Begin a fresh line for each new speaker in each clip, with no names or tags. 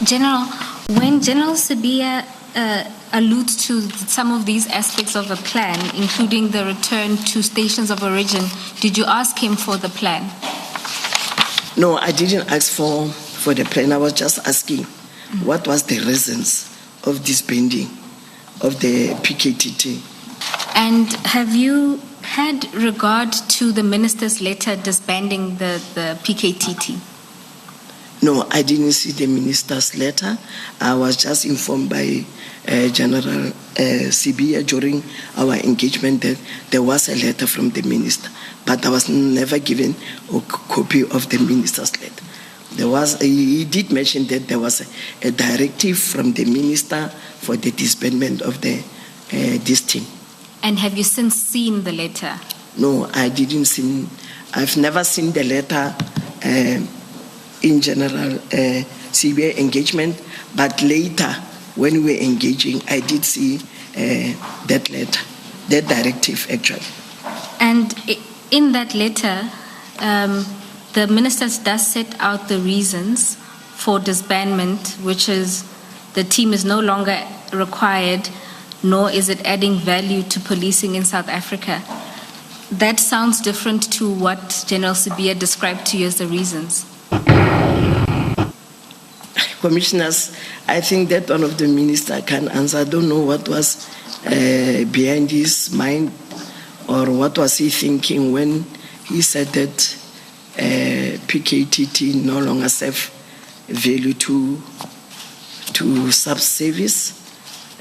General, when General Sibiya alludes to some of these aspects of the plan, including the return to stations of origin, did you ask him for the plan?
No, I didn't ask for the plan. I was just asking what was the reasons of disbanding of the PKTT.
And have you had regard to the minister's letter disbanding the PKTT?
No, I didn't see the minister's letter. I was just informed by General Sibiya during our engagement that there was a letter from the minister, but I was never given a copy of the minister's letter. He did mention that there was a directive from the minister for the disbandment of this team.
And have you since seen the letter?
No, I didn't see. I've never seen the letter in General Sibiya engagement, but later when we were engaging, I did see that letter, that directive actually.
And in that letter, the minister does set out the reasons for disbandment, which is the team is no longer required, nor is it adding value to policing in South Africa. That sounds different to what General Sibiya described to you as the reasons.
Commissioners, I think that one of the minister can answer. I don't know what was behind his mind or what was he thinking when he said that PKTT no longer serve value to sub-service,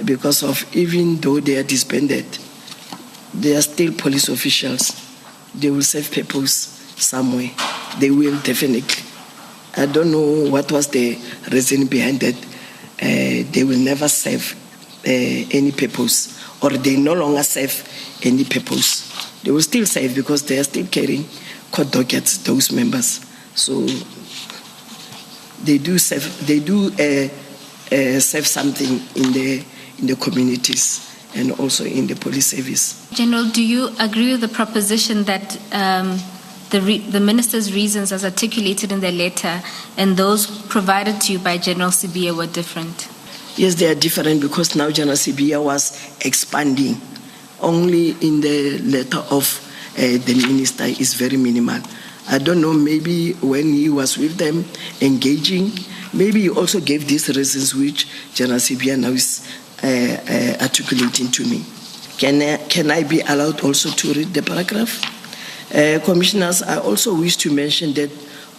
because of even though they are disbanded, they are still police officials. They will serve purpose somewhere. They will definitely. I don't know what was the reason behind that. They will never serve any purpose, or they no longer serve any purpose. They will still serve because they are still carrying court dockets, those members. So they do serve. They do serve something in the communities and also in the police service.
General, do you agree with the proposition that the minister's reasons as articulated in their letter and those provided to you by General Sibiya were different?
Yes, they are different because now General Sibiya was expanding. Only in the letter of the minister is very minimal. I don't know, maybe when he was with them engaging, maybe he also gave these reasons which General Sibiya now is articulating to me. Can I be allowed also to read the paragraph? Commissioners, I also wish to mention that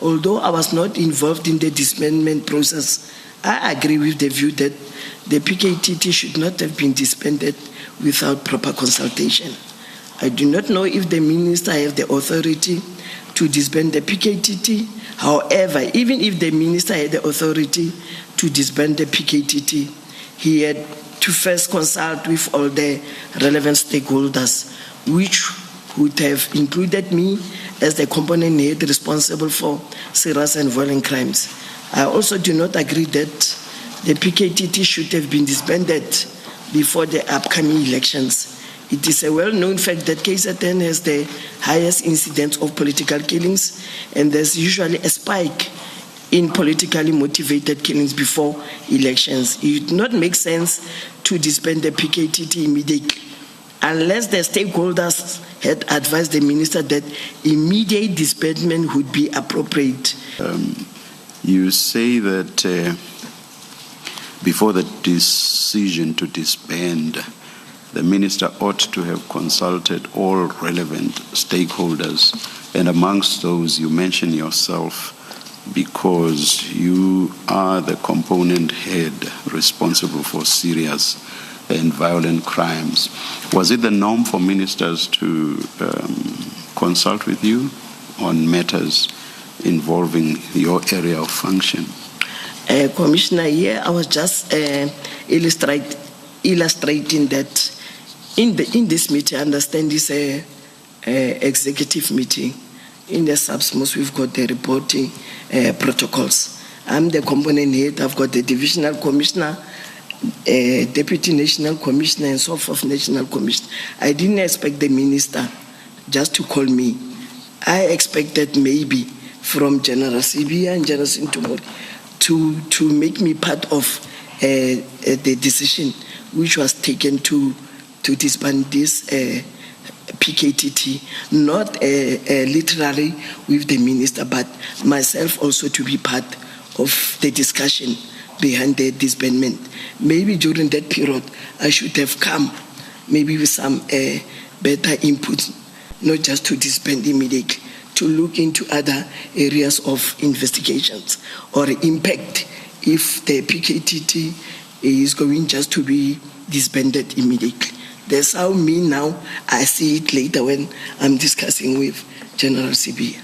although I was not involved in the disbandment process, I agree with the view that the PKTT should not have been disbanded without proper consultation. I do not know if the minister has the authority to disband the PKTT. However, even if the minister had the authority to disband the PKTT, he had to first consult with all the relevant stakeholders, which would have included me as the component head responsible for serious and violent crimes. I also do not agree that the PKTT should have been disbanded before the upcoming elections. It is a well-known fact that KZN has the highest incidence of political killings, and there's usually a spike in politically motivated killings before elections. It would not make sense to disband the PKTT immediately, unless the stakeholders had advised the minister that immediate disbandment would be appropriate.
You say that before the decision to disband, the minister ought to have consulted all relevant stakeholders, and amongst those you mention yourself, because you are the component head responsible for serious and violent crimes. Was it the norm for ministers to consult with you on matters involving your area of function?
Commissioner, here I was just illustrating that in this meeting, I understand this executive meeting. In the SAPSMOS, we've got the reporting protocols. I'm the component head. I've got the divisional commissioner, deputy national commissioner, and so forth, national commissioner. I didn't expect the minister just to call me. I expected maybe from General Sibiya and General Senzo to make me part of the decision which was taken to disband this PKTT, not literally with the minister, but myself also to be part of the discussion behind the disbandment. Maybe during that period, I should have come maybe with some better input, not just to disband immediately, to look into other areas of investigations or impact if the PKTT is going just to be disbanded immediately. That's how me now, I see it later when I'm discussing with General Sibiya.